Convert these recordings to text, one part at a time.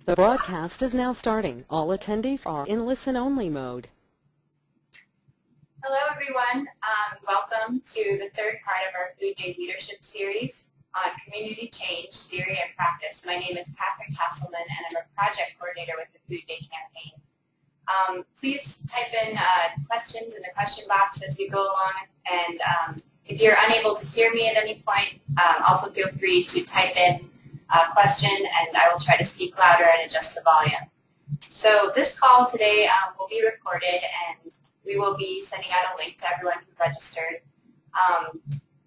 The broadcast is now starting. All attendees are in listen-only mode. Hello, everyone. Welcome to the third part of our Food Day Leadership Series on Community Change, Theory and Practice. My name is Catherine Castleman, and I'm a project coordinator with the Food Day campaign. Please type in questions in the question box as we go along, and if you're unable to hear me at any point, also feel free to type in a question, and I will try to speak louder and adjust the volume. So this call today will be recorded, and we will be sending out a link to everyone who registered.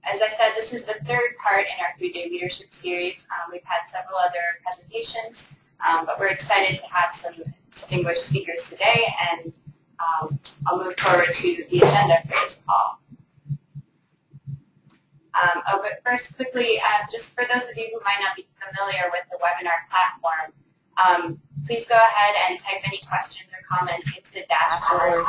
As I said, this is the third part in our Food Day Leadership Series. We've had several other presentations, but we're excited to have some distinguished speakers today, and I'll move forward to the agenda for this call. But first, quickly, just for those of you who might not be familiar with the webinar platform, please go ahead and type any questions or comments into the dashboard.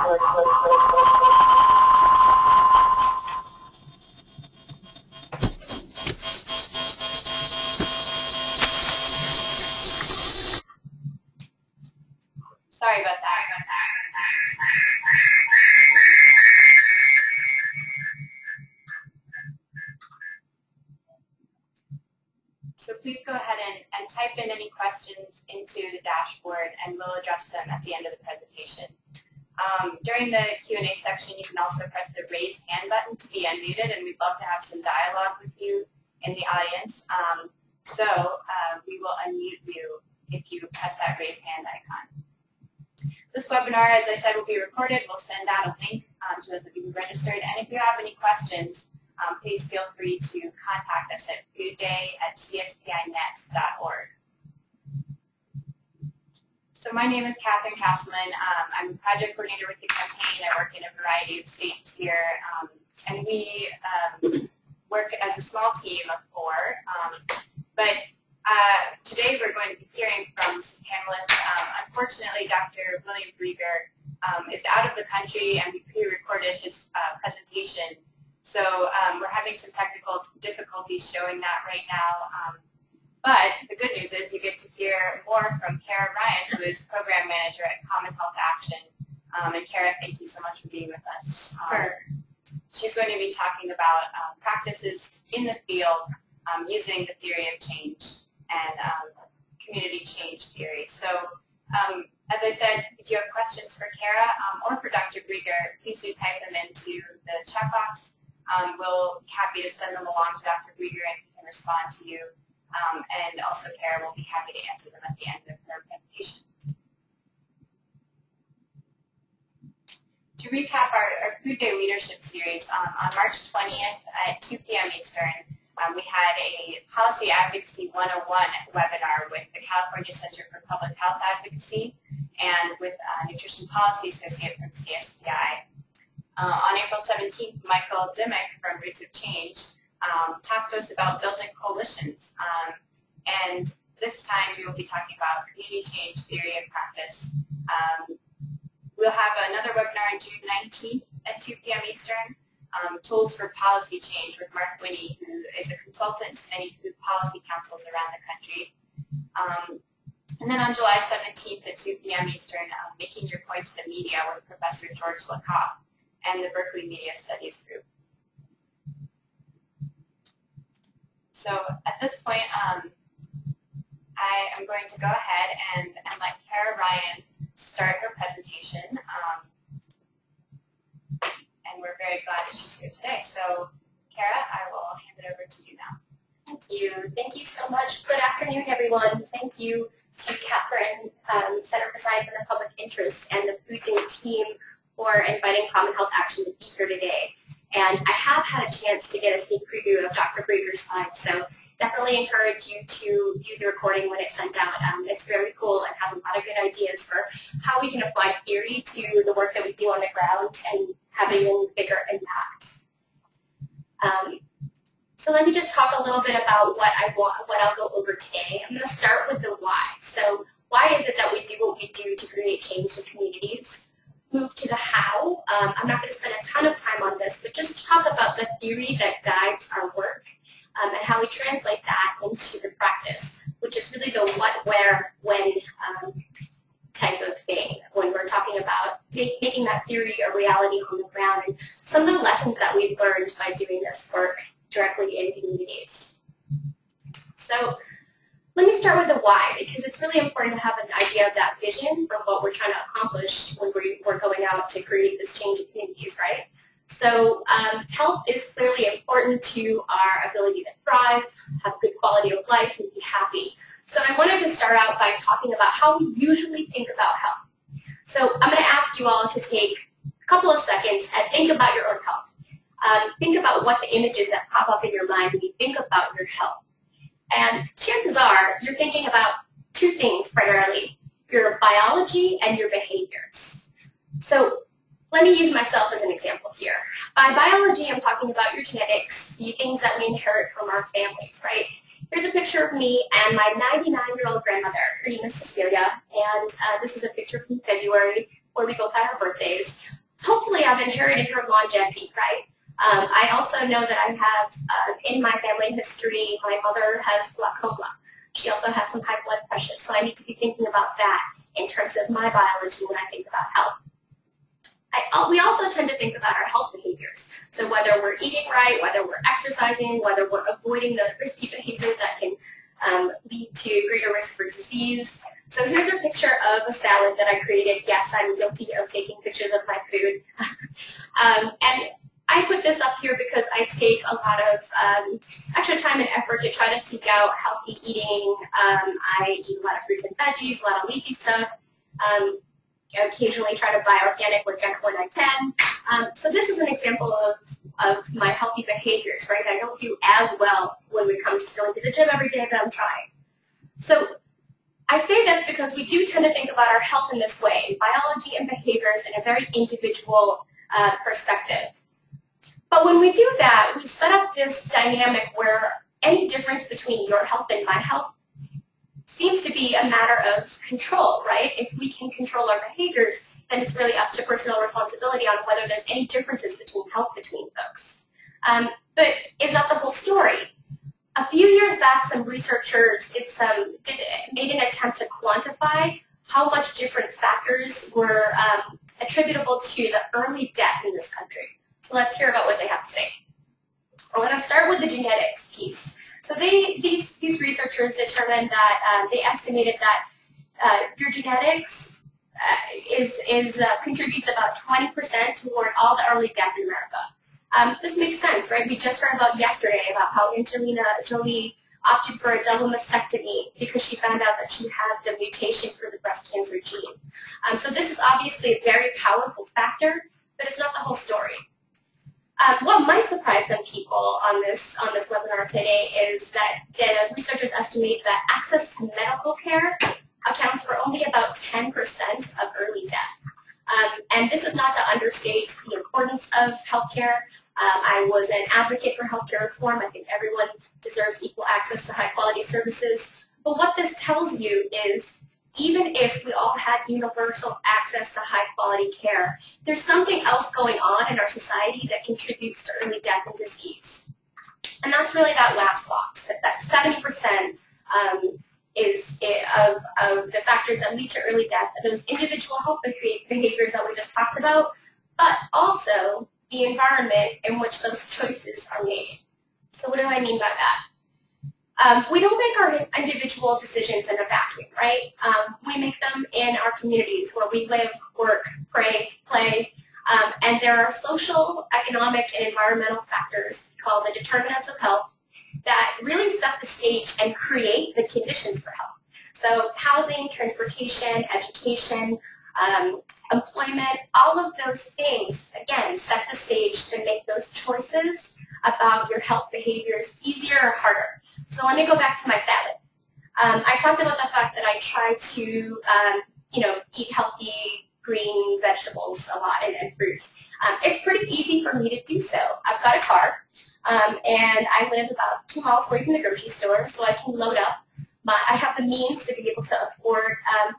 Sorry about that. So please go ahead and type in any questions into the dashboard, and we'll address them at the end of the presentation. During the Q&A section, you can also press the raise hand button to be unmuted, and we'd love to have some dialogue with you in the audience. We will unmute you if you press that raise hand icon. This webinar, as I said, will be recorded. We'll send out a link to those of you who registered, and if you have any questions, please feel free to contact us at foodday@cspinet.org. So my name is Catherine Castleman. I'm a project coordinator with the campaign. I work in a variety of states here, and we work as a small team of 4. Today we're going to be hearing from some panelists. Unfortunately, Dr. William Brieger is out of the country, and we pre-recorded his presentation. So we're having some technical difficulties showing that right now. But the good news is you get to hear more from Kara Ryan, who is Program Manager at Common Health Action. And Kara, thank you so much for being with us. She's going to be talking about practices in the field using the theory of change and community change theory. So as I said, if you have questions for Kara or for Dr. Brieger, please do type them into the chat box. We'll be happy to send them along to Dr. Brieger, and he can respond to you. And also Kara will be happy to answer them at the end of her presentation. To recap our Food Day Leadership Series, on March 20th at 2 p.m. Eastern, we had a Policy Advocacy 101 webinar with the California Center for Public Health Advocacy and with Nutrition Policy Associate from CSPI. On April 17th, Michael Dimmick from Roots of Change talked to us about building coalitions. And this time we will be talking about community change theory and practice. We'll have another webinar on June 19th at 2 p.m. Eastern, Tools for Policy Change with Mark Winnie, who is a consultant to many food policy councils around the country. And then on July 17th at 2 p.m. Eastern, Making Your Point to the Media with Professor George Lakoff and the Berkeley Media Studies Group. So at this point, I am going to go ahead and let Kara Ryan start her presentation. And we're very glad that she's here today. So Kara, I will hand it over to you now. Thank you. Thank you so much. Good afternoon, everyone. Thank you to Catherine, Center for Science and the Public Interest, and the Food Day team for inviting Common Health Action to be here today. And I have had a chance to get a sneak preview of Dr. Brieger's slides, so definitely encourage you to view the recording when it's sent out. It's very cool and has a lot of good ideas for how we can apply theory to the work that we do on the ground and have an even bigger impact. So let me just talk a little bit about what I'll go over today. I'm going to start with the why. So why is it that we do what we do to create change in communities? Move to the how. I'm not going to spend a ton of time on this, but just talk about the theory that guides our work and how we translate that into the practice, which is really the what, where, when when we're talking about making that theory a reality on the ground, and some of the lessons that we've learned by doing this work directly in communities. So let me start with the why, because it's really important to have an idea of that vision for what we're trying to accomplish when we're going out to create this change in communities, right? So health is clearly important to our ability to thrive, have good quality of life, and be happy. So I wanted to start out by talking about how we usually think about health. So I'm going to ask you all to take a couple of seconds and think about your own health. Think about what the images that pop up in your mind when you think about your health. And chances are you're thinking about two things primarily, your biology and your behaviors. So let me use myself as an example here. By biology, I'm talking about your genetics, the things that we inherit from our families, right? Here's a picture of me and my 99-year-old grandmother. Her name is Cecilia, and this is a picture from February where we both had our birthdays. Hopefully I've inherited her longevity, right? I also know that I have, in my family history, my mother has glaucoma. She also has some high blood pressure, so I need to be thinking about that in terms of my biology when I think about health. We also tend to think about our health behaviors. So whether we're eating right, whether we're exercising, whether we're avoiding the risky behavior that can lead to greater risk for disease. So here's a picture of a salad that I created. Yes, I'm guilty of taking pictures of my food. And I put this up here because I take a lot of extra time and effort to try to seek out healthy eating. I eat a lot of fruits and veggies, a lot of leafy stuff. I occasionally try to buy organic when I can. So this is an example of my healthy behaviors, right? I don't do as well when it comes to going to the gym every day, but I'm trying. So I say this because we do tend to think about our health in this way, biology and behaviors in a very individual perspective. But when we do that, we set up this dynamic where any difference between your health and my health seems to be a matter of control, right? If we can control our behaviors, then it's really up to personal responsibility on whether there's any differences between health between folks. But it's not the whole story. A few years back, some researchers made an attempt to quantify how much different factors were attributable to the early death in this country. So let's hear about what they have to say. I want to start with the genetics piece. So these researchers determined that they estimated that your genetics contributes about 20% toward all the early death in America. This makes sense, right? We just heard about yesterday about how Angelina Jolie opted for a double mastectomy because she found out that she had the mutation for the breast cancer gene. So this is obviously a very powerful factor, but it's not the whole story. What might surprise some people on this webinar today is that the researchers estimate that access to medical care accounts for only about 10% of early death. And this is not to understate the importance of healthcare. I was an advocate for healthcare reform. I think everyone deserves equal access to high-quality services. But what this tells you is even if we all had universal access to high-quality care, there's something else going on in our society that contributes to early death and disease. And that's really that last box, that 70% of the factors that lead to early death, those individual health behaviors that we just talked about, but also the environment in which those choices are made. So what do I mean by that? We don't make our individual decisions in a vacuum, right? We make them in our communities where we live, work, pray, play, and there are social, economic, and environmental factors called the determinants of health that really set the stage and create the conditions for health. So housing, transportation, education, employment, all of those things, again, set the stage to make those choices about your health behaviors easier or harder. So let me go back to my salad. I talked about the fact that I try to, eat healthy green vegetables a lot and fruits. It's pretty easy for me to do so. I've got a car, and I live about 2 miles away from the grocery store, so I can load up. I have the means to be able to afford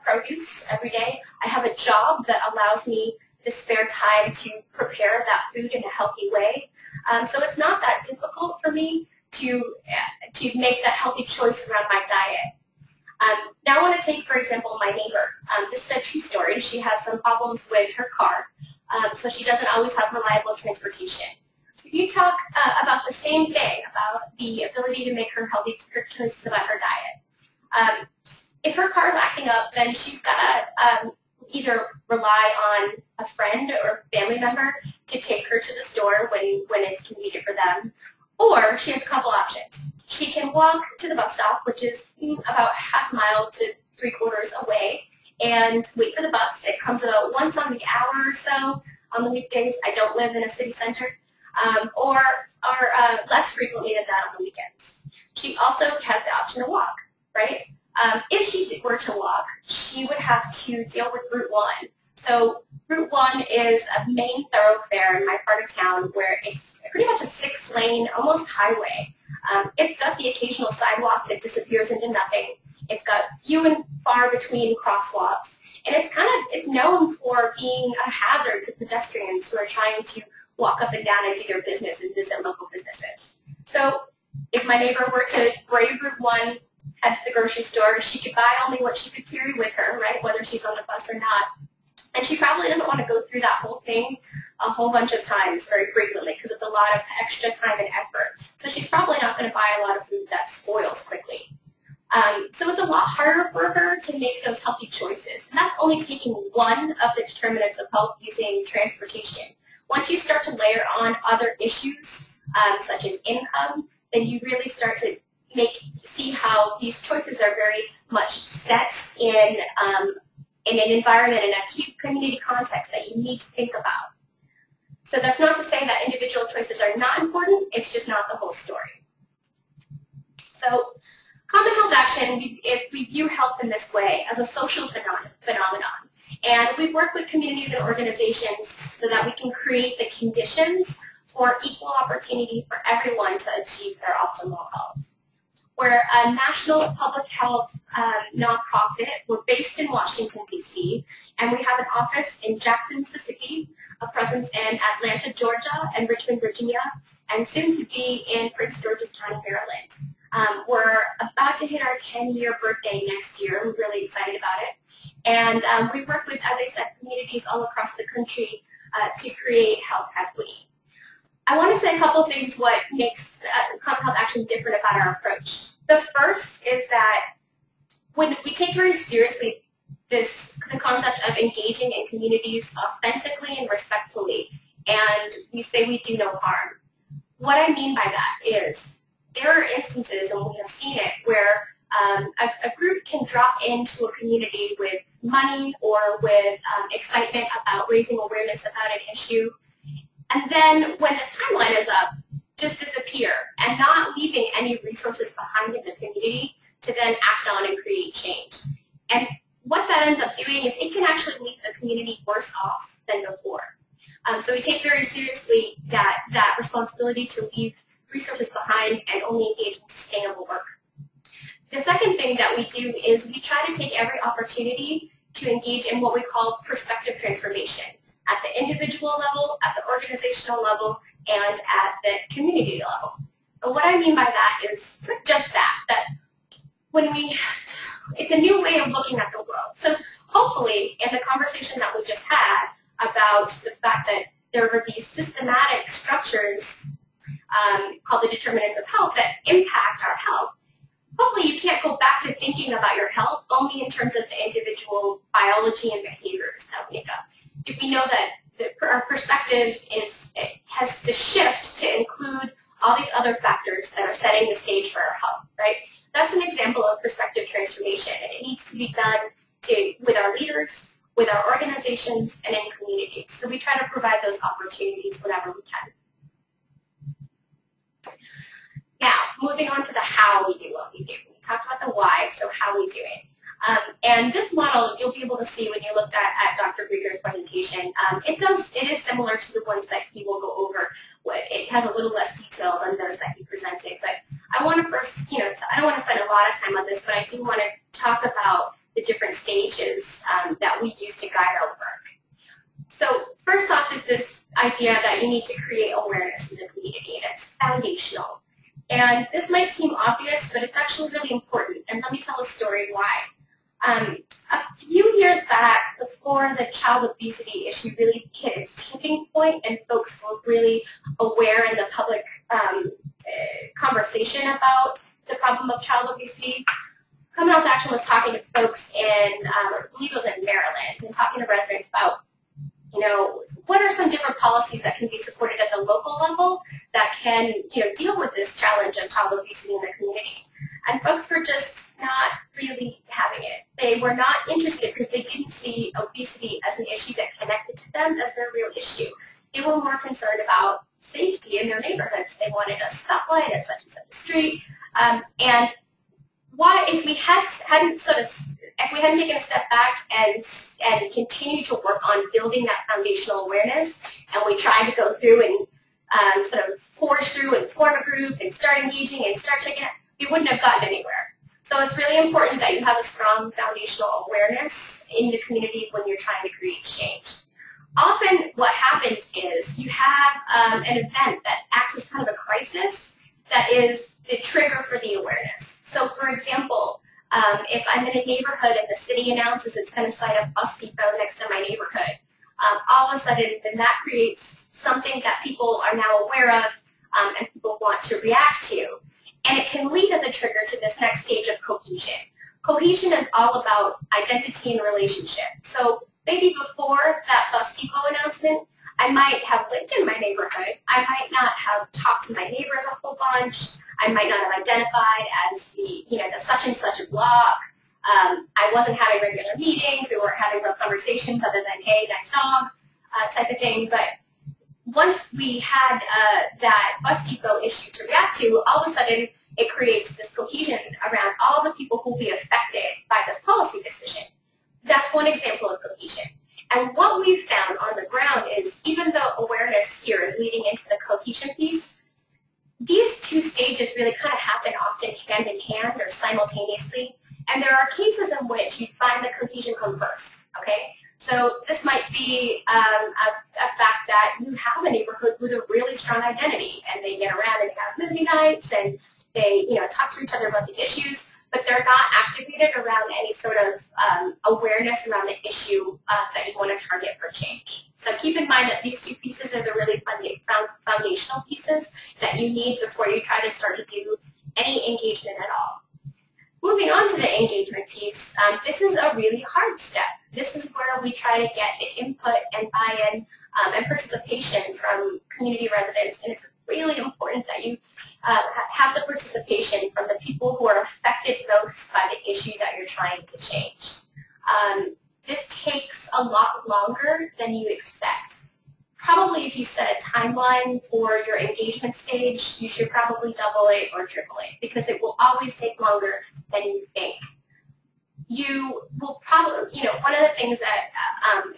produce every day. I have a job that allows me the spare time to prepare that food in a healthy way. So it's not that difficult for me to make that healthy choice around my diet. Now I want to take, for example, my neighbor. This is a true story. She has some problems with her car, so she doesn't always have reliable transportation. So you talk about the same thing, about the ability to make her healthy choices about her diet. If her car is acting up, then she's got to either rely on a friend or family member to take her to the store when it's convenient for them, or she has a couple options. She can walk to the bus stop, which is about half a mile to 3/4 away, and wait for the bus. It comes about once on the hour or so on the weekdays. I don't live in a city center. Or less frequently than that on the weekends. She also has the option to walk, right? If she were to walk, she would have to deal with Route 1. So Route 1 is a main thoroughfare in my part of town where it's pretty much a 6-lane, almost highway. It's got the occasional sidewalk that disappears into nothing. It's got few and far between crosswalks. And it's known for being a hazard to pedestrians who are trying to walk up and down and do their business and visit local businesses. So if my neighbor were to brave Route 1, head to the grocery store, she could buy only what she could carry with her, right, whether she's on the bus or not. And she probably doesn't want to go through that whole thing a whole bunch of times very frequently because it's a lot of extra time and effort. So she's probably not going to buy a lot of food that spoils quickly. So it's a lot harder for her to make those healthy choices. And that's only taking one of the determinants of health using transportation. Once you start to layer on other issues, such as income, then you really start to see how these choices are very much set in an environment, in a community context that you need to think about. So that's not to say that individual choices are not important, it's just not the whole story. So Common Health Action, we view health in this way as a social phenomenon. And we work with communities and organizations so that we can create the conditions for equal opportunity for everyone to achieve their optimal health. We're a national public health nonprofit. We're based in Washington, D.C., and we have an office in Jackson, Mississippi, a presence in Atlanta, Georgia, and Richmond, Virginia, and soon to be in Prince George's County, Maryland. We're about to hit our 10-year birthday next year. We're really excited about it. And we work with, as I said, communities all across the country to create health equity. I want to say a couple things what makes Common Health Action different about our approach. The first is that when we take very seriously the concept of engaging in communities authentically and respectfully, and we say we do no harm. What I mean by that is there are instances, and we have seen it, where a group can drop into a community with money or with excitement about raising awareness about an issue, and then when the timeline is up, just disappear and not leaving any resources behind in the community to then act on and create change. And what that ends up doing is it can actually leave the community worse off than before. So we take very seriously that responsibility to leave resources behind and only engage in sustainable work. The second thing that we do is we try to take every opportunity to engage in what we call perspective transformation at the individual level, at the organizational level, and at the community level. And what I mean by that is just that when it's a new way of looking at the world. So hopefully in the conversation that we just had about the fact that there are these systematic structures called the determinants of health that impact our health, hopefully you can't go back to thinking about your health only in terms of the individual biology and behaviors that make up. If we know that our perspective has to shift to include all these other factors that are setting the stage for our health, right? That's an example of perspective transformation, and it needs to be done with our leaders, with our organizations, and in communities. So we try to provide those opportunities whenever we can. Now, moving on to the how we do what we do. We talked about the why, so how we do it. And this model, you'll be able to see when you looked at Dr. Grieger's presentation. It is similar to the ones that he will go over. It has a little less detail than those that he presented. But I want to first, I don't want to spend a lot of time on this, but I do want to talk about the different stages that we use to guide our work. So first off is this idea that you need to create awareness in the community, and it's foundational. And this might seem obvious, but it's actually really important. And let me tell a story why. A few years back, before the child obesity issue really hit its tipping point and folks were really aware in the public conversation about the problem of child obesity, Common Health Action was talking to folks in, I believe it was in Maryland, and talking to residents about, what are some different policies that can be supported at the local level that can, deal with this challenge of child obesity in the community. And folks were just not really having it. They were not interested because they didn't see obesity as an issue that connected to them as their real issue. They were more concerned about safety in their neighborhoods. They wanted a stoplight at such and such a street. And why, if we hadn't taken a step back and continued to work on building that foundational awareness, and we tried to go through and sort of forge through and form a group and start engaging and start checking it, we wouldn't have gotten anywhere. So it's really important that you have a strong foundational awareness in the community when you're trying to create change. Often what happens is you have an event that acts as kind of a crisis that is the trigger for the awareness. So for example, if I'm in a neighborhood and the city announces it's going to site a bus depot next to my neighborhood, all of a sudden then that creates something that people are now aware of and people want to react to. And it can lead as a trigger to this next stage of cohesion. Cohesion is all about identity and relationship. So maybe before that bus depot announcement, I might have lived in my neighborhood. I might not have talked to my neighbors a whole bunch. I might not have identified as the such and such a block. I wasn't having regular meetings. We weren't having real conversations other than, hey, nice dog, type of thing. But once we had that bus depot issue to react to, all of a sudden it creates this cohesion around all the people who will be affected by this policy decision. That's one example of cohesion. And what we've found on the ground is, even though awareness here is leading into the cohesion piece, these two stages really kind of happen often hand in hand or simultaneously. And there are cases in which you find the cohesion come first, okay? So this might be a fact that you have a neighborhood with a really strong identity, and they get around and they have movie nights, and they talk to each other about the issues, but they're not activated around any sort of awareness around the issue that you want to target for change. So keep in mind that these two pieces are the really foundational pieces that you need before you try to start to do any engagement at all. Moving on to the engagement piece, this is a really hard step. This is where we try to get the input and buy-in and participation from community residents, and it's really important that you have the participation from the people who are affected most by the issue that you're trying to change. This takes a lot longer than you expect. Probably if you set a timeline for your engagement stage, you should probably double it or triple it, because it will always take longer than you think. You will probably, one of the things that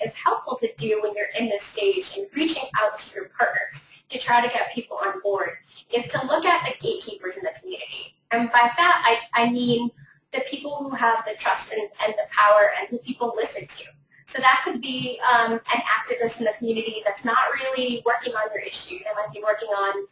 is helpful to do when you're in this stage and reaching out to your partners to try to get people on board is to look at the gatekeepers in the community. And by that, I mean the people who have the trust and the power and who people listen to. So that could be an activist in the community that's not really working on your issue. They might be working on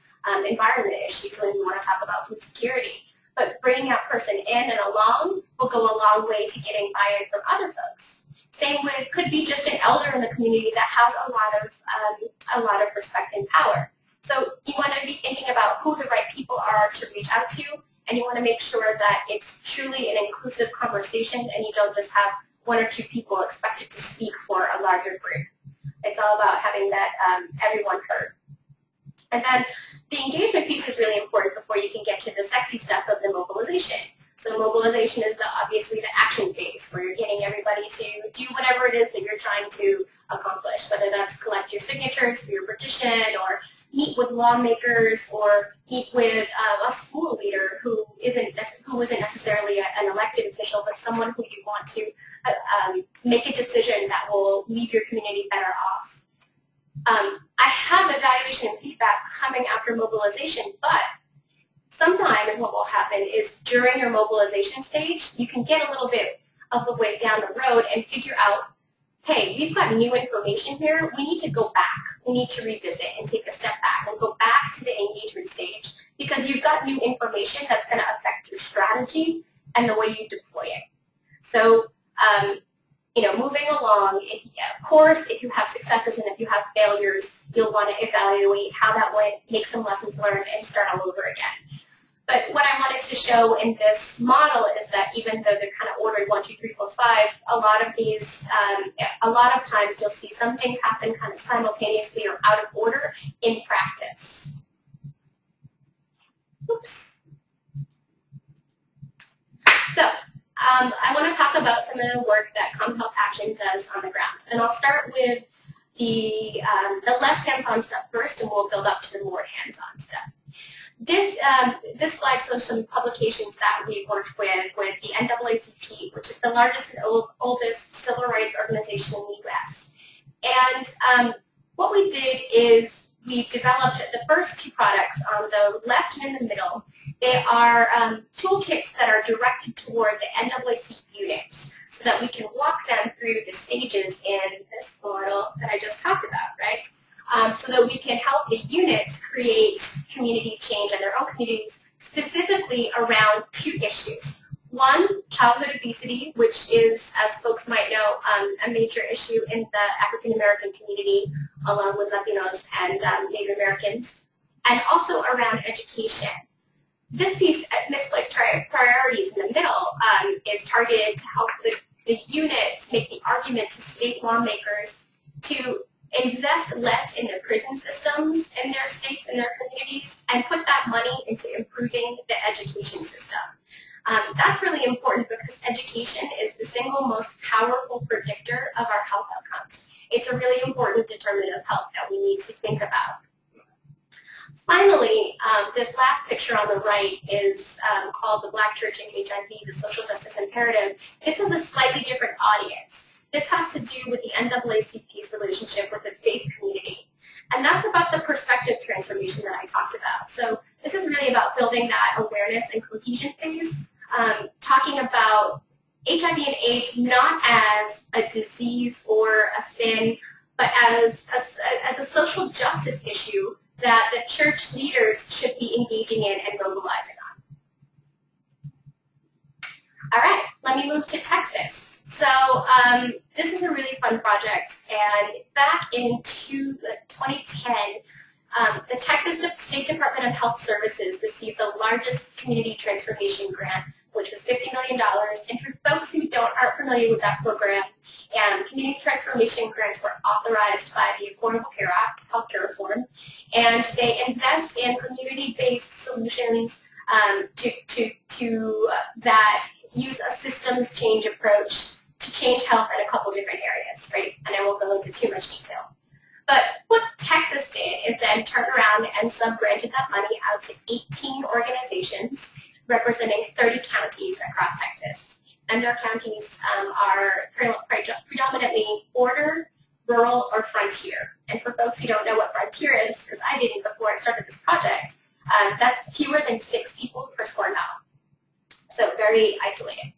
environment issues when you want to talk about food security. But bringing that person in and along will go a long way to getting buy-in from other folks. Same with, could be just an elder in the community that has a lot of respect and power. So you want to be thinking about who the right people are to reach out to, and you want to make sure that it's truly an inclusive conversation and you don't just have one or two people expected to speak for a larger group. It's all about having that everyone heard. And then the engagement piece is really important before you can get to the sexy stuff of the mobilization. So mobilization is obviously the action phase where you're getting everybody to do whatever it is that you're trying to accomplish, whether that's collect your signatures for your petition or meet with lawmakers or meet with a school leader who isn't necessarily an elected official, but someone who you want to make a decision that will leave your community better off. I have evaluation and feedback coming after mobilization, but sometimes what will happen is during your mobilization stage, you can get a little bit of the way down the road and figure out, hey, we've got new information here. We need to go back. We need to revisit and take a step back and go back to the engagement stage because you've got new information that's going to affect your strategy and the way you deploy it. So you know, moving along, of course, if you have successes and if you have failures, you'll want to evaluate how that went, make some lessons learned, and start all over again. But what I wanted to show in this model is that even though they're kind of ordered 1, 2, 3, 4, 5, a lot of these, a lot of times you'll see some things happen kind of simultaneously or out of order in practice. Oops. So, I want to talk about some of the work that Common Health Action does on the ground. And I'll start with the less hands-on stuff first, and we'll build up to the more hands-on stuff. This slide shows some publications that we worked with the NAACP, which is the largest and oldest civil rights organization in the U.S. And what we did is we developed the first 2 products on the left and in the middle. They are toolkits that are directed toward the NAACP units so that we can walk them through the stages in this model that I just talked about, right? So that we can help the units create community change in their own communities, specifically around 2 issues. One, childhood obesity, which is, as folks might know, a major issue in the African American community, along with Latinos and Native Americans, and also around education. This piece, Misplaced Priorities in the middle, is targeted to help the units make the argument to state lawmakers to invest less in their prison systems in their states and their communities and put that money into improving the education system. That's really important because education is the single most powerful predictor of our health outcomes. It's a really important determinant of health that we need to think about. Finally, this last picture on the right is called The Black Church and HIV, the Social Justice Imperative. This is a slightly different audience. This has to do with the NAACP's relationship with the faith community. And that's about the perspective transformation that I talked about. So this is really about building that awareness and cohesion phase, talking about HIV and AIDS not as a disease or a sin, but as a social justice issue that the church leaders should be engaging in and mobilizing on. All right, let me move to Texas. So this is a really fun project, and back in 2010, the Texas State Department of Health Services received the largest community transformation grant, which was $50 million. And for folks who aren't familiar with that program, community transformation grants were authorized by the Affordable Care Act, healthcare reform, and they invest in community-based solutions that use a systems change approach to change health in a couple different areas, right? And I won't go into too much detail. But what Texas did is then turn around and sub-granted that money out to 18 organizations representing 30 counties across Texas. And their counties are predominantly border, rural, or frontier. And for folks who don't know what frontier is, because I didn't before I started this project, that's fewer than 6 people per square mile. So very isolated.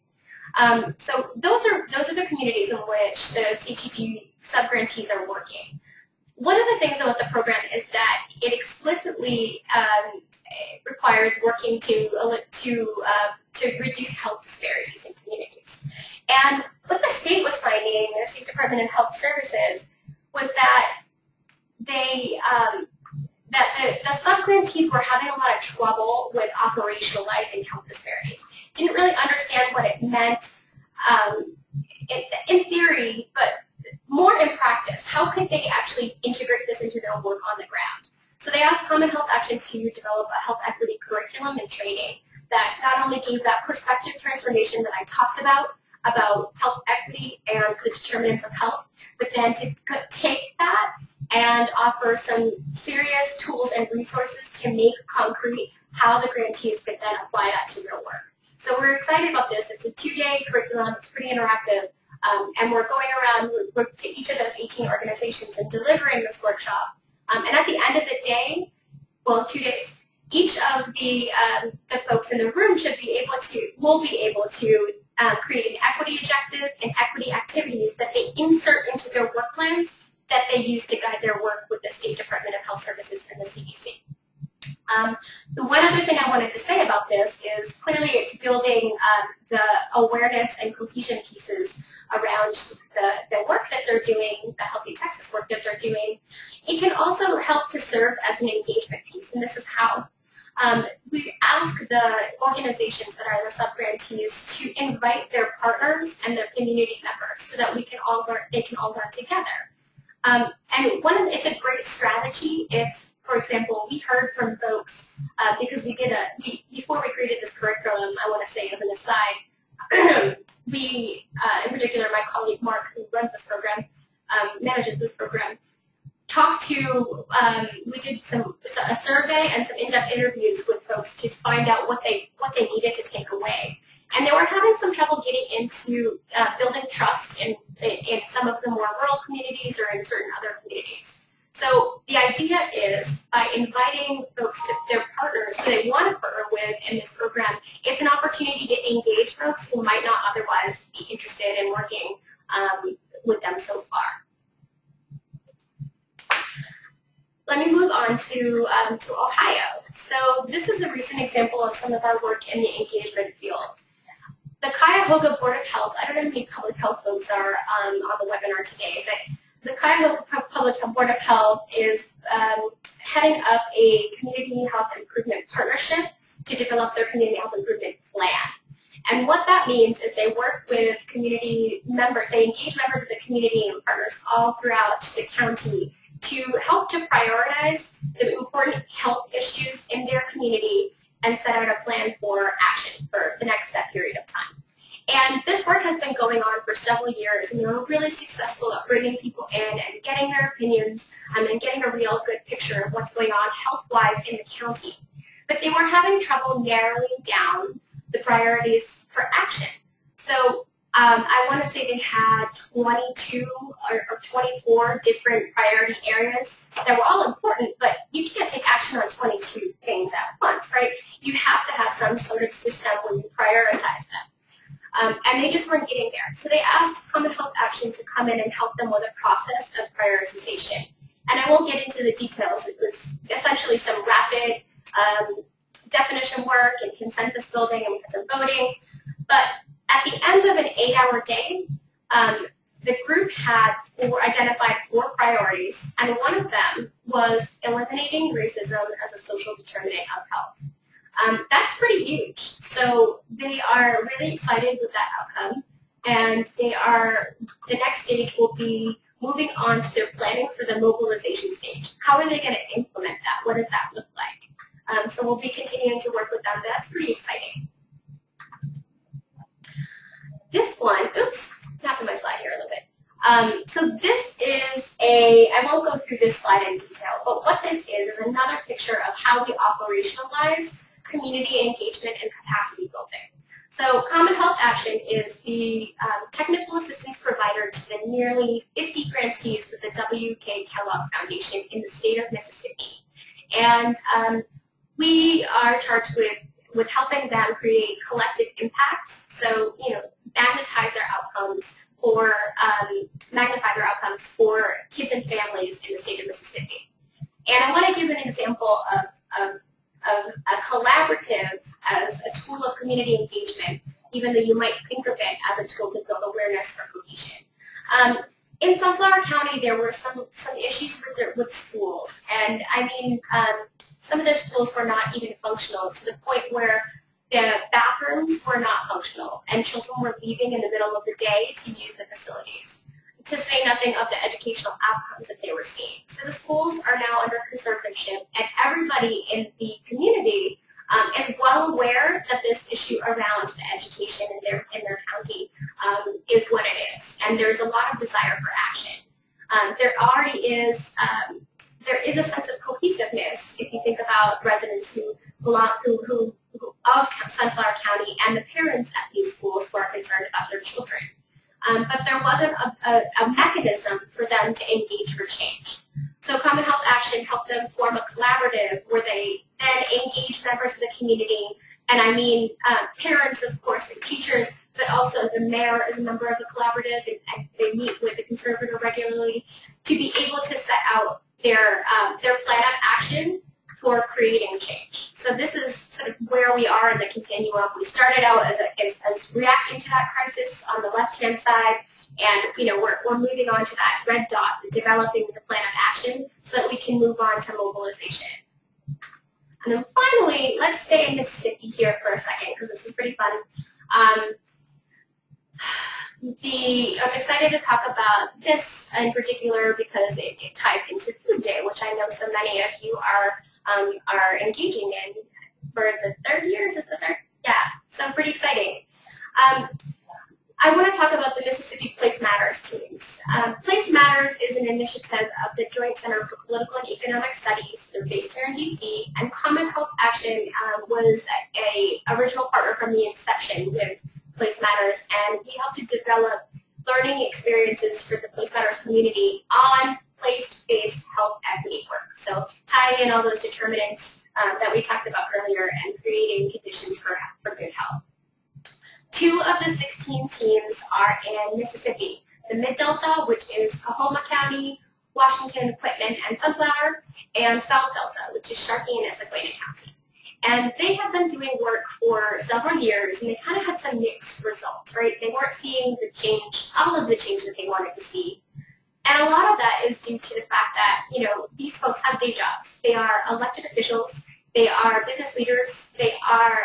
So those are the communities in which the CTG subgrantees are working. One of the things about the program is that it explicitly requires working to reduce health disparities in communities. And what the state was finding, the State Department of Health Services, was that the subgrantees were having a lot of trouble with operationalizing health disparities. Didn't really understand what it meant in theory, but more in practice. How could they actually integrate this into their work on the ground? So they asked Common Health Action to develop a health equity curriculum and training that not only gave that perspective transformation that I talked about health equity and the determinants of health, but then to take that and offer some serious tools and resources to make concrete how the grantees could then apply that to their work. So we're excited about this. It's a 2-day curriculum. It's pretty interactive. And we're going around to each of those 18 organizations and delivering this workshop. And at the end of the day, well, 2 days, each of the folks in the room will be able to create an equity objective and equity activities that they insert into their work plans that they use to guide their work with the State Department of Health Services and the CDC. The one other thing I wanted to say about this is clearly it's building the awareness and cohesion pieces around the work that they're doing, the Healthy Texas work that they're doing. It can also help to serve as an engagement piece, and this is how. We ask the organizations that are the sub-grantees to invite their partners and their community members so that they can all learn together. And it's a great strategy if, for example, we heard from folks, because before we created this curriculum, I want to say as an aside, we, in particular my colleague Mark, who runs this program, manages this program, we did a survey and some in-depth interviews with folks to find out what they needed to take away. And they were having some trouble getting into building trust in some of the more rural communities or in certain other communities. So the idea is by inviting folks to their partners who they want to partner with in this program, it's an opportunity to engage folks who might not otherwise be interested in working with them so far. Let me move on to Ohio. So this is a recent example of some of our work in the engagement field. The Cuyahoga Board of Health, I don't know how many public health folks are on the webinar today, but the Cuyahoga Public Board of Health is heading up a community health improvement partnership to develop their community health improvement plan. And what that means is they work with community members, they engage members of the community and partners all throughout the county to help to prioritize the important health issues in their community and set out a plan for action for the next set period of time. And this work has been going on for several years, and they were really successful at bringing people in and getting their opinions and getting a real good picture of what's going on health-wise in the county. But they were having trouble narrowing down the priorities for action. So I want to say they had 22 or 24 different priority areas that were all important, but you can't take action on 22 things at once, right? You have to have some sort of system where you prioritize them. And they just weren't getting there. So they asked Common Health Action to come in and help them with a process of prioritization. And I won't get into the details. It was essentially some rapid definition work and consensus building, and we had some voting. But at the end of an 8-hour day, the group had identified 4 priorities, and one of them was eliminating racism as a social determinant of health. That's pretty huge. So they are really excited with that outcome, and the next stage will be moving on to their planning for the mobilization stage. How are they going to implement that? What does that look like? So we'll be continuing to work with them. That's pretty exciting. This one, oops, happened my slide here a little bit. So this is I won't go through this slide in detail, but what this is another picture of how we operationalize community engagement and capacity building. So Common Health Action is the technical assistance provider to the nearly 50 grantees with the W.K. Kellogg Foundation in the state of Mississippi. And we are charged with helping them create collective impact. So, magnify their outcomes for kids and families in the state of Mississippi. And I want to give an example of a collaborative as a tool of community engagement, even though you might think of it as a tool to build awareness for cohesion. In Sunflower County, there were some issues with schools, and I mean, some of their schools were not even functional to the point where the bathrooms were not functional, and children were leaving in the middle of the day to use the facilities, to say nothing of the educational outcomes that they were seeing. So the schools are now under conservatorship, and everybody in the community is well aware that this issue around the education in their county is what it is, and there's a lot of desire for action. There already is a sense of cohesiveness if you think about residents who of Sunflower County and the parents at these schools who are concerned about their children. But there wasn't a mechanism for them to engage for change. So Common Health Action helped them form a collaborative where they then engage members of the community, and I mean parents, of course, and teachers, but also the mayor is a member of the collaborative, and they meet with the conservator regularly to be able to set out their plan of action for creating change. So this is sort of where we are in the continuum. We started out as reacting to that crisis on the left-hand side, and we're moving on to that red dot, developing the plan of action so that we can move on to mobilization. And then finally, let's stay in Mississippi here for a second because this is pretty fun. I'm excited to talk about this in particular because it ties into Food Day, which I know so many of you are engaging in for the third year. Is it the third? Yeah, so pretty exciting. I want to talk about the Mississippi Place Matters teams. Place Matters is an initiative of the Joint Center for Political and Economic Studies. They're based here in DC, and Common Health Action was a original partner from the inception with Place Matters, and we helped to develop learning experiences for the Place Matters community on place-based health equity work. So tying in all those determinants that we talked about earlier and creating conditions for good health. 2 of the 16 teams are in Mississippi. The Mid-Delta, which is Coahoma County, Washington, Quitman, and Sunflower, and South Delta, which is Sharkey and Issaquah County. And they have been doing work for several years, and they kind of had some mixed results, right? They weren't seeing the change, all of the change that they wanted to see. And a lot of that is due to the fact that, these folks have day jobs. They are elected officials. They are business leaders. They are,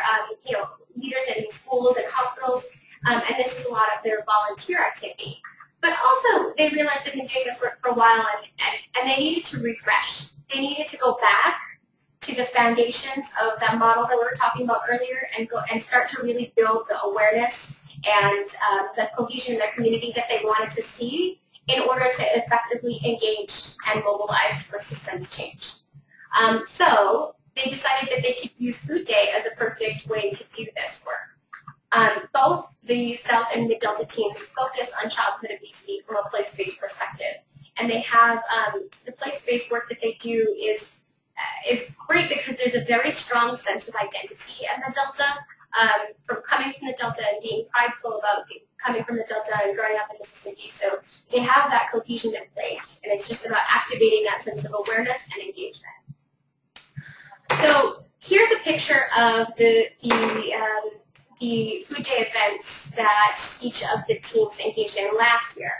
leaders in schools and hospitals, and this is a lot of their volunteer activity. But also, they realized they've been doing this work for a while, and they needed to refresh. They needed to go back to the foundations of that model that we were talking about earlier and start to really build the awareness and the cohesion in their community that they wanted to see in order to effectively engage and mobilize for systems change. So they decided that they could use Food Day as a perfect way to do this work. Both the South and Mid-Delta teams focus on childhood obesity from a place-based perspective. And they have the place-based work that they do is great because there's a very strong sense of identity in the Delta, from coming from the Delta and being prideful about coming from the Delta and growing up in Mississippi. So they have that cohesion in place, and it's just about activating that sense of awareness and engagement. So here's a picture of the Food Day events that each of the teams engaged in last year.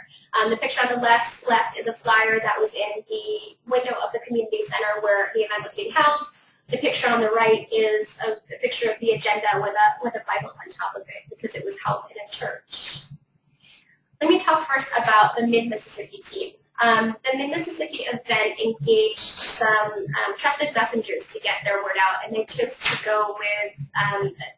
The picture on the left is a flyer that was in the window of the community center where the event was being held. The picture on the right is a picture of the agenda with a Bible on top of it because it was held in a church. Let me talk first about the Mid-Mississippi team. The Mid-Mississippi event engaged some trusted messengers to get their word out, and they chose to go with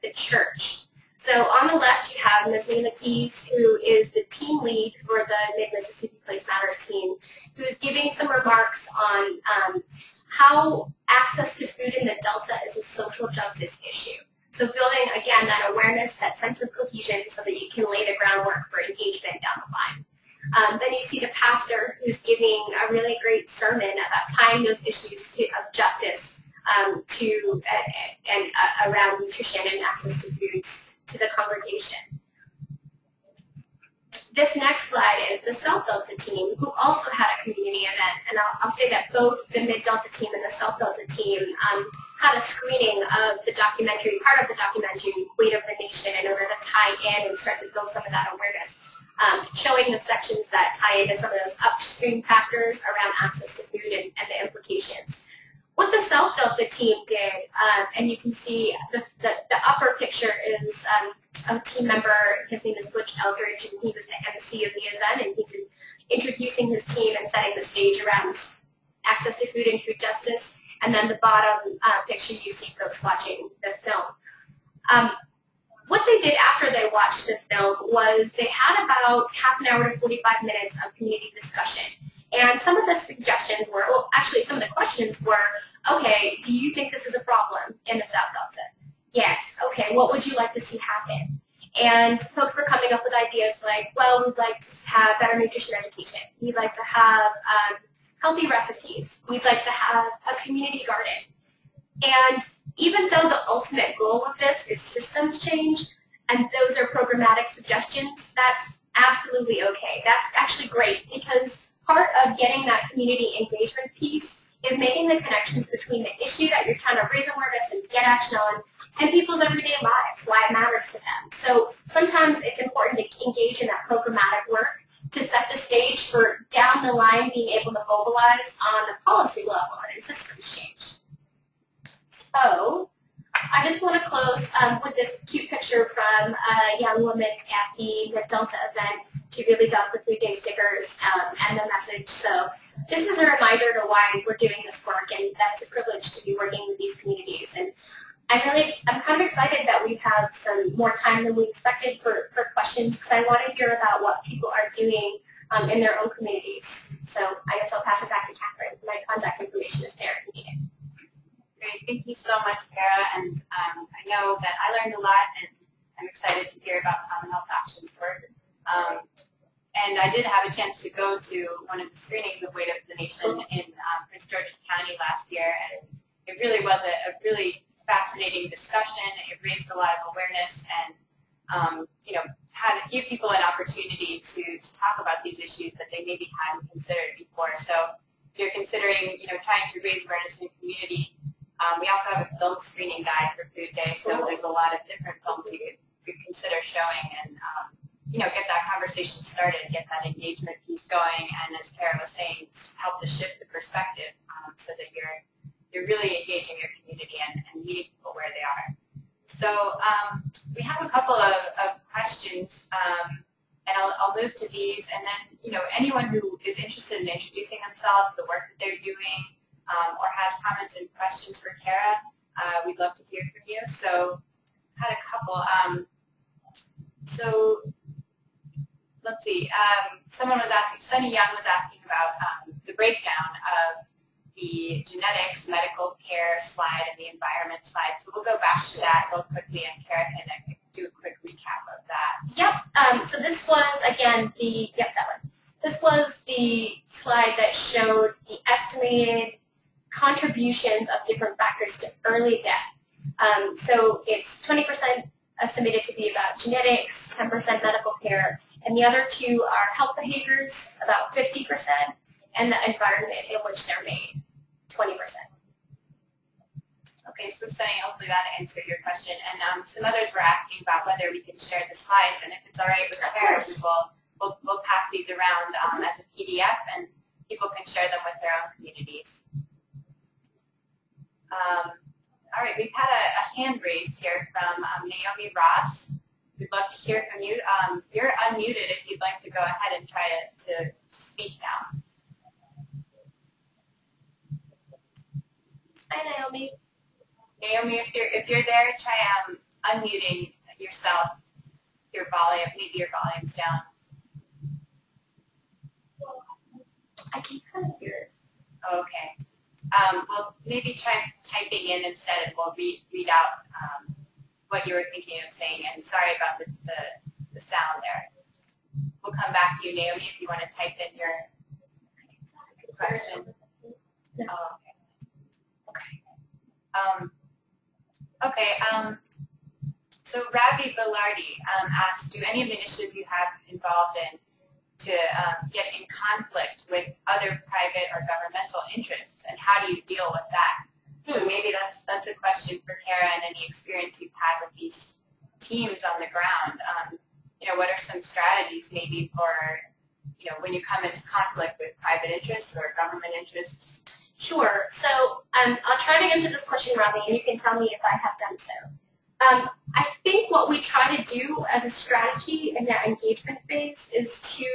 the church. So on the left, you have Ms. Leila Keys, who is the team lead for the Mid-Mississippi Place Matters team, who is giving some remarks on how access to food in the Delta is a social justice issue. So building, again, that awareness, that sense of cohesion so that you can lay the groundwork for engagement down the line. Then you see the pastor who's giving a really great sermon about tying those issues of justice around nutrition and access to foods to the congregation. This next slide is the South Delta team, who also had a community event, and I'll say that both the Mid-Delta team and the South Delta team had a screening of the documentary, part of the documentary, Weight of the Nation, in order to tie in and start to build some of that awareness, showing the sections that tie into some of those upstream factors around access to food and the implications. What the South Delta team did, and you can see the upper picture is a team member, his name is Butch Eldridge, and he was the MC of the event, and he's introducing his team and setting the stage around access to food and food justice. And then the bottom picture, you see folks watching the film. What they did after they watched the film was they had about half an hour to 45 minutes of community discussion. And some of the suggestions were, well, actually some of the questions were, okay, do you think this is a problem in the South Delta? Yes. Okay, what would you like to see happen? And folks were coming up with ideas like, well, we'd like to have better nutrition education. We'd like to have healthy recipes. We'd like to have a community garden. And even though the ultimate goal of this is systems change, and those are programmatic suggestions, that's absolutely okay. That's actually great because part of getting that community engagement piece is making the connections between the issue that you're trying to raise awareness and get action on and people's everyday lives, why it matters to them. So sometimes it's important to engage in that programmatic work to set the stage for down the line being able to mobilize on a policy level and in systems change. So I just want to close with this cute picture from a young woman at the Red Delta event. She really got the Food Day stickers and the message. So this is a reminder to why we're doing this work, and that's a privilege to be working with these communities. And I'm kind of excited that we have some more time than we expected for questions, because I want to hear about what people are doing in their own communities. So I guess I'll pass it back to Catherine. My contact information is there if you need it. Great, thank you so much, Kara, and I know that I learned a lot, and I'm excited to hear about Commonwealth Action's work. And I did have a chance to go to one of the screenings of Weight of the Nation in Prince George's County last year, and it really was a really fascinating discussion. It raised a lot of awareness, and you know, had a few people an opportunity to talk about these issues that they maybe hadn't considered before. So if you're considering, you know, trying to raise awareness in the community, we also have a film screening guide for Food Day, so there's a lot of different films you could consider showing, and you know, get that conversation started, get that engagement piece going, and as Kara was saying, help to shift the perspective so that you're really engaging your community and meeting people where they are. So we have a couple of questions, and I'll move to these, and then, you know, anyone who is interested in introducing themselves, the work that they're doing, or has comments and questions for Kara, we'd love to hear from you. So I had a couple. So let's see. Someone was asking, Sunny Young was asking about the breakdown of the genetics, medical care slide, and the environment slide. So we'll go back to that real quickly, and Kara can do a quick recap of that. Yep. So this was, again, that one. This was the slide that showed the estimated contributions of different factors to early death. So it's 20% estimated to be about genetics, 10% medical care, and the other two are health behaviors, about 50%, and the environment in which they're made, 20%. Okay, so Sunny, hopefully that answered your question. And some others were asking about whether we can share the slides, and if it's all right with Kara, we'll pass these around as a PDF, and people can share them with their own communities. All right, we've had a hand raised here from Naomi Ross. We'd love to hear from you. You're unmuted if you'd like to go ahead and try to speak now. Hi, Naomi. Naomi, if you're there, try unmuting yourself. Your volume, maybe your volume's down. I can kind of hear it. Okay. Well, maybe try typing in instead, and we'll read out what you were thinking of saying. And sorry about the sound there. We'll come back to you, Naomi, if you want to type in your question. Oh, okay. So Ravi Velarde asked, do any of the initiatives you have involved in to get in conflict with other private or governmental interests, and how do you deal with that? So maybe that's a question for Kara, and any experience you've had with these teams on the ground. You know, what are some strategies maybe for, you know, when you come into conflict with private interests or government interests? Sure. So I'll try to answer this question, Ravi, and you can tell me if I have done so. I think what we try to do as a strategy in that engagement phase is to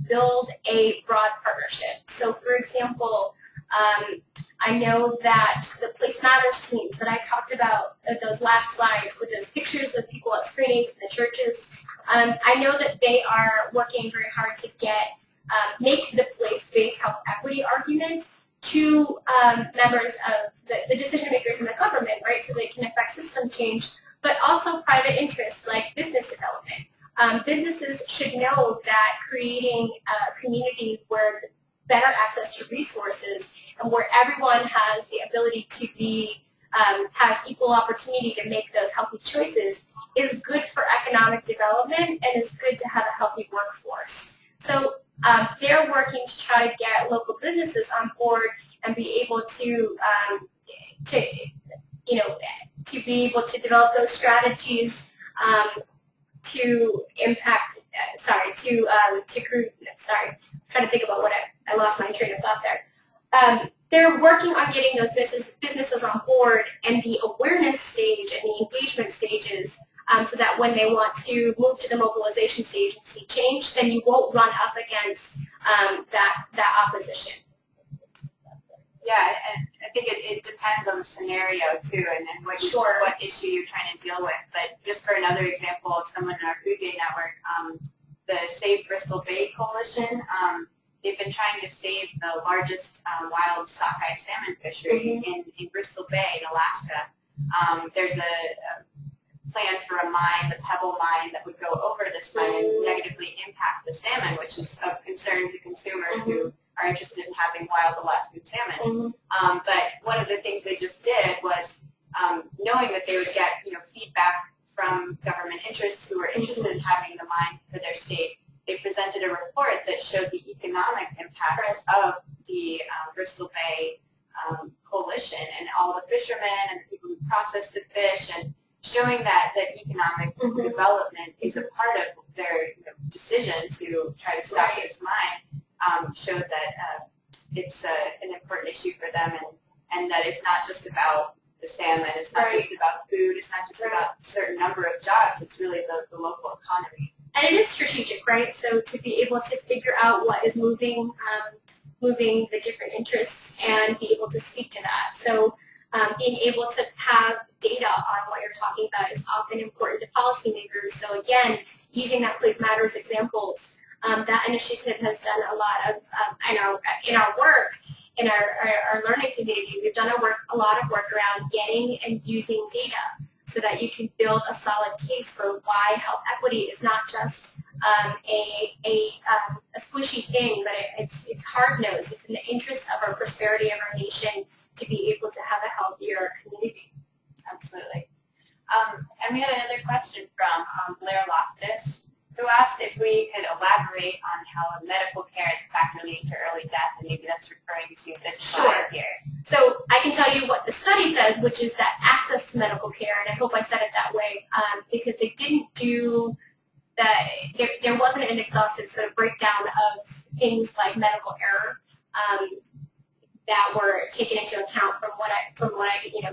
build a broad partnership. So, for example, I know that the Place Matters teams that I talked about, those last slides with those pictures of people at screenings in the churches, I know that they are working very hard to make the place-based health equity argument to members of the decision makers in the government, right, so they can affect system change, but also private interests like business development. Businesses should know that creating a community where better access to resources and where everyone has the ability to has equal opportunity to make those healthy choices is good for economic development and is good to have a healthy workforce. So they're working to try to get local businesses on board and be able to be able to develop those strategies to impact. Trying to think about what I lost my train of thought there. They're working on getting those businesses on board and the awareness stage and the engagement stages, so that when they want to move to the mobilization stage and see change, then you won't run up against that opposition. Yeah, and I think it depends on the scenario too, and what issue you're trying to deal with. But just for another example of someone in our Food Day Network, the Save Bristol Bay Coalition, they've been trying to save the largest wild sockeye salmon fishery in Bristol Bay in Alaska. There's a plan for a mine, the Pebble Mine, that would go over this mine and negatively impact the salmon, which is of concern to consumers who are interested in having wild Alaskan salmon. But one of the things they just did was, knowing that they would get feedback from government interests who were interested in having the mine for their state, they presented a report that showed the economic impacts of the Bristol Bay Coalition and all the fishermen and the people who process the fish, and showing that economic development is a part of their decision to try to stop this mine, showed that it's an important issue for them, and that it's not just about the salmon, it's not just about food, it's not just about a certain number of jobs, it's really the local economy. And it is strategic, right? So to be able to figure out what is moving the different interests and be able to speak to that. So being able to have data on what you're talking about is often important to policymakers. So again, using that Place Matters examples, that initiative has done a lot of, in our work, in our learning community, we've done a lot of work around getting and using data so that you can build a solid case for why health equity is not just a squishy thing, but it's hard-nosed. It's in the interest of our prosperity of our nation to be able to have a healthier community. Absolutely. And we had another question from Blair Loftus, who asked if we could elaborate on how medical care is a factor leading to early death, and maybe that's referring to this slide here. So I can tell you what the study says, which is that access to medical care, and I hope I said it that way, because they didn't do that, there wasn't an exhaustive sort of breakdown of things like medical error that were taken into account from what I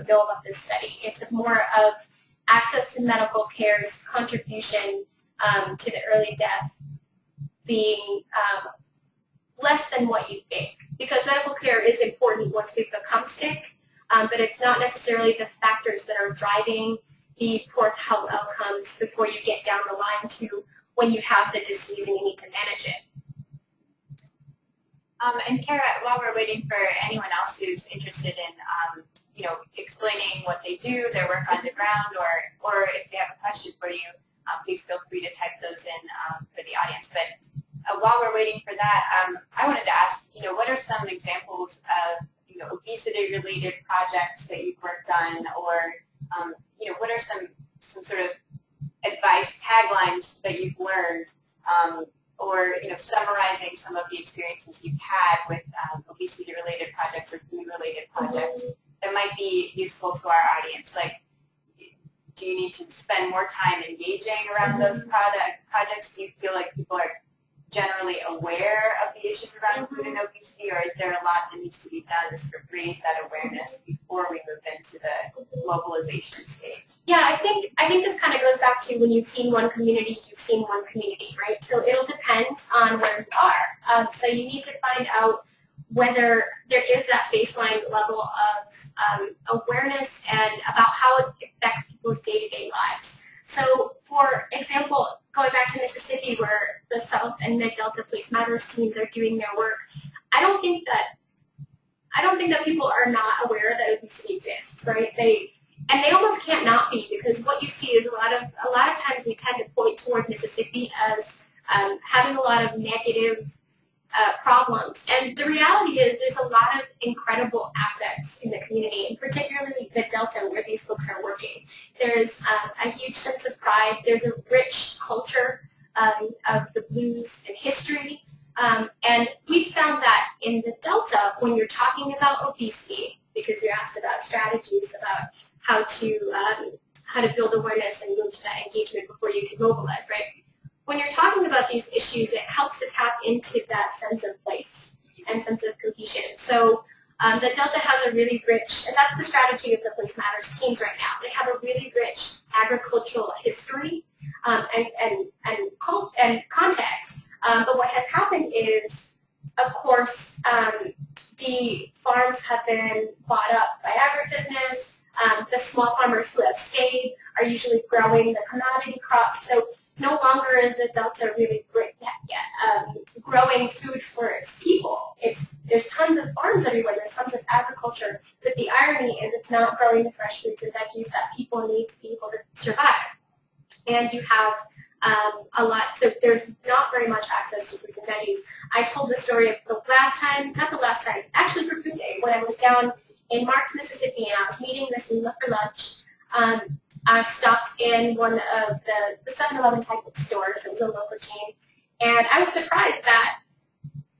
know about this study. It's more of access to medical care's contribution to the early death being less than what you think. Because medical care is important once we become sick, but it's not necessarily the factors that are driving the poor health outcomes before you get down the line to when you have the disease and you need to manage it. And Kara, while we're waiting for anyone else who's interested in explaining what they do, their work on the ground, or if they have a question for you, please feel free to type those in for the audience. But while we're waiting for that, I wanted to ask, what are some examples of obesity-related projects that you've worked on, or what are some sort of advice taglines that you've learned, or summarizing some of the experiences you've had with obesity-related projects or food-related projects that might be useful to our audience? Like, do you need to spend more time engaging around those projects? Do you feel like people are generally aware of the issues around food and obesity, or is there a lot that needs to be done just to raise that awareness before we move into the mobilization stage? Yeah, I think this kind of goes back to when you've seen one community, you've seen one community, right? So it'll depend on where you are. So you need to find out whether there is that baseline level of awareness and about how it affects people's day-to-day lives. So, for example, going back to Mississippi, where the South and Mid-Delta Place Matters teams are doing their work, I don't think that people are not aware that obesity exists, right? They almost can't not be, because what you see is a lot of times we tend to point toward Mississippi as having a lot of negative problems. And the reality is there's a lot of incredible assets in the community, and particularly the Delta where these folks are working. There's a huge sense of pride. There's a rich culture of the blues and history. And we found that in the Delta, when you're talking about obesity, because you asked about strategies about how to build awareness and move to that engagement before you can mobilize, right? When you're talking about these issues, it helps to tap into that sense of place and sense of cohesion. So the Delta has a really rich, and that's the strategy of the Place Matters teams right now. They have a really rich agricultural history and context. But what has happened is, of course, the farms have been bought up by agribusiness. The small farmers who have stayed are usually growing the commodity crops. So no longer is the Delta really growing food for its people. There's tons of farms everywhere. There's tons of agriculture. But the irony is it's not growing the fresh fruits and veggies that people need to be able to survive. And you have a lot, so there's not very much access to fruits and veggies. I told the story of actually for Food Day, when I was down in Marks, Mississippi, and I was meeting Miss Lila for lunch. I stopped in one of the 7-Eleven type of stores. It was a local chain. And I was surprised that,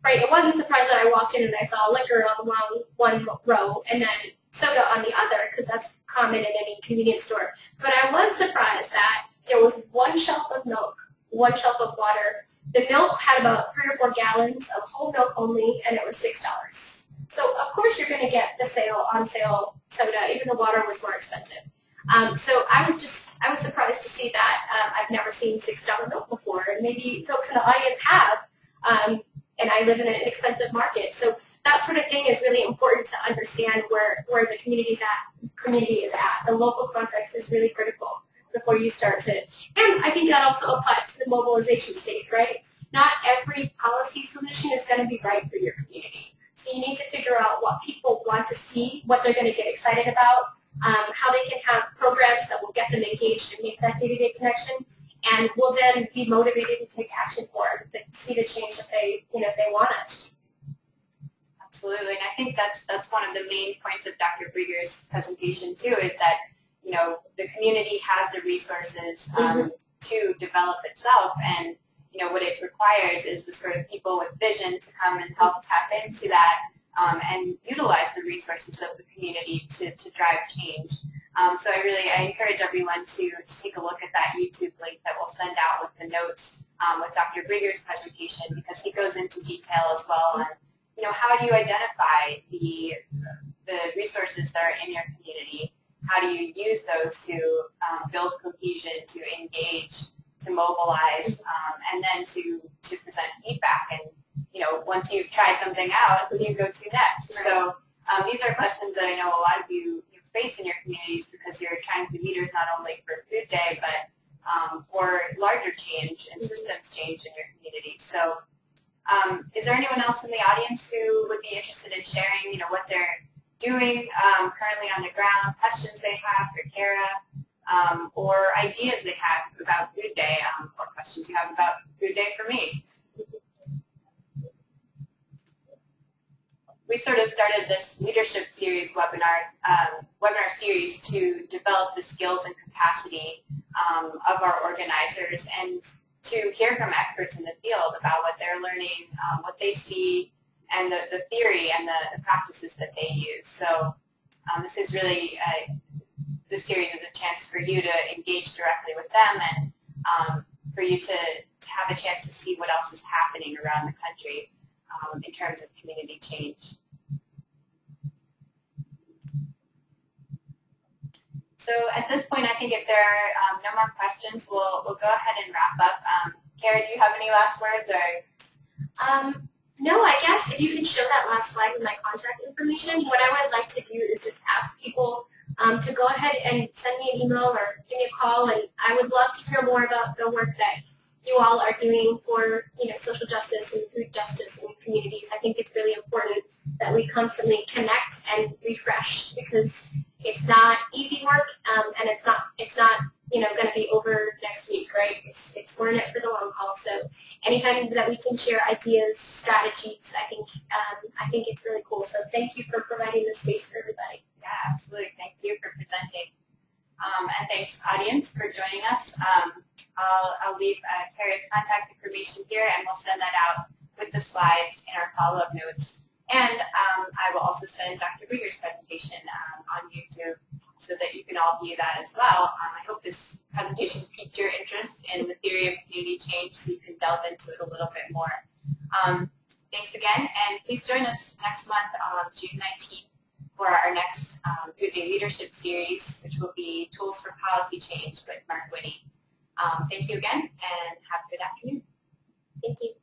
right, it wasn't surprised that I walked in and I saw liquor on one row and then soda on the other, because that's common in any convenience store. But I was surprised that there was one shelf of milk, one shelf of water. The milk had about 3 or 4 gallons of whole milk only, and it was $6. So of course you're going to get the on sale soda. Even the water was more expensive. So I was surprised to see that. I've never seen $6 milk before, and maybe folks in the audience have. And I live in an inexpensive market, so that sort of thing is really important to understand where the community is at. The local context is really critical before you start to, and I think that also applies to the mobilization stage, right? Not every policy solution is going to be right for your community. So you need to figure out what people want to see, what they're going to get excited about, how they can have programs that will get them engaged and make that day-to-day connection, and will then be motivated to take action for it, to see the change that they want it. Absolutely, and I think that's one of the main points of Dr. Brieger's presentation too, is that the community has the resources to develop itself, and what it requires is the sort of people with vision to come and help tap into that and utilize the resources of the community to drive change. So I encourage everyone to take a look at that YouTube link that we'll send out with the notes with Dr. Brieger's presentation, because he goes into detail as well on how do you identify the resources that are in your community. How do you use those to build cohesion, to engage, to mobilize, and then to present feedback? And once you've tried something out, who do you go to next? Right. So these are questions that I know a lot of you face in your communities, because you're trying to be leaders not only for Food Day, but for larger change and systems change in your community. So is there anyone else in the audience who would be interested in sharing what they're doing currently on the ground, questions they have for Kara, or ideas they have about Food Day, or questions you have about Food Day for me? We sort of started this leadership series webinar series to develop the skills and capacity of our organizers, and to hear from experts in the field about what they're learning, what they see, and the theory and the practices that they use. So this is really, this series is a chance for you to engage directly with them, and for you to have a chance to see what else is happening around the country in terms of community change. So at this point, I think if there are no more questions, we'll go ahead and wrap up. Kara, do you have any last words? Or? No, I guess if you can show that last slide with my contact information, what I would like to do is just ask people to go ahead and send me an email or give me a call, and I would love to hear more about the work that you all are doing for social justice and food justice in communities. I think it's really important that we constantly connect and refresh, because it's not easy work, and it's not going to be over next week, right? We're in it for the long haul. So anytime that we can share ideas, strategies, I think it's really cool. So thank you for providing this space for everybody. Yeah, absolutely. Thank you for presenting. And thanks, audience, for joining us. I'll leave Kara's contact information here, and we'll send that out with the the slides in our follow-up notes. And I will also send Dr. Brieger's presentation on YouTube so that you can all view that as well. I hope this presentation piqued your interest in the theory of community change so you can delve into it a little bit more. Thanks again, and please join us next month on June 19th for our next Food Day Leadership Series, which will be Tools for Policy Change with Mark Whitty. Thank you again, and have a good afternoon. Thank you.